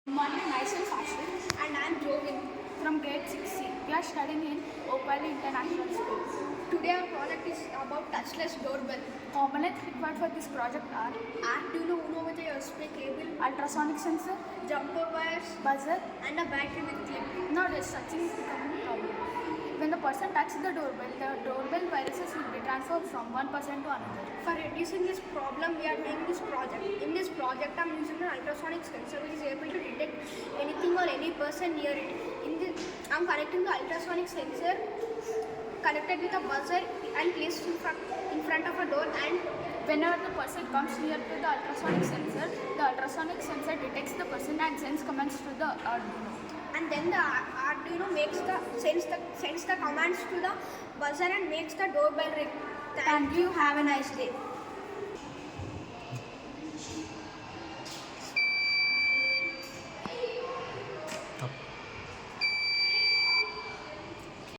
Morning, myself Ashwin and I am Jovin from grade 6C. We are studying in Opali International School. Today our project is about touchless doorbell. Components required for this project are Arduino Uno with a USB cable, ultrasonic sensor, jumper wires, buzzer and a battery with clip. Nowadays touching is becoming a problem. When the person touches the doorbell viruses will be transferred from one person to another. For reducing this problem, we are doing this project. In this project, I am using an ultrasonic sensor which is able to detect anything or any person near it. I am connecting the ultrasonic sensor connected with a buzzer and placed in front of a door, and whenever the person comes near to the ultrasonic sensor detects the person and sends commands to the Arduino. And then the Arduino sends the commands to the buzzer and makes the doorbell ring. Thank you. Have a nice day.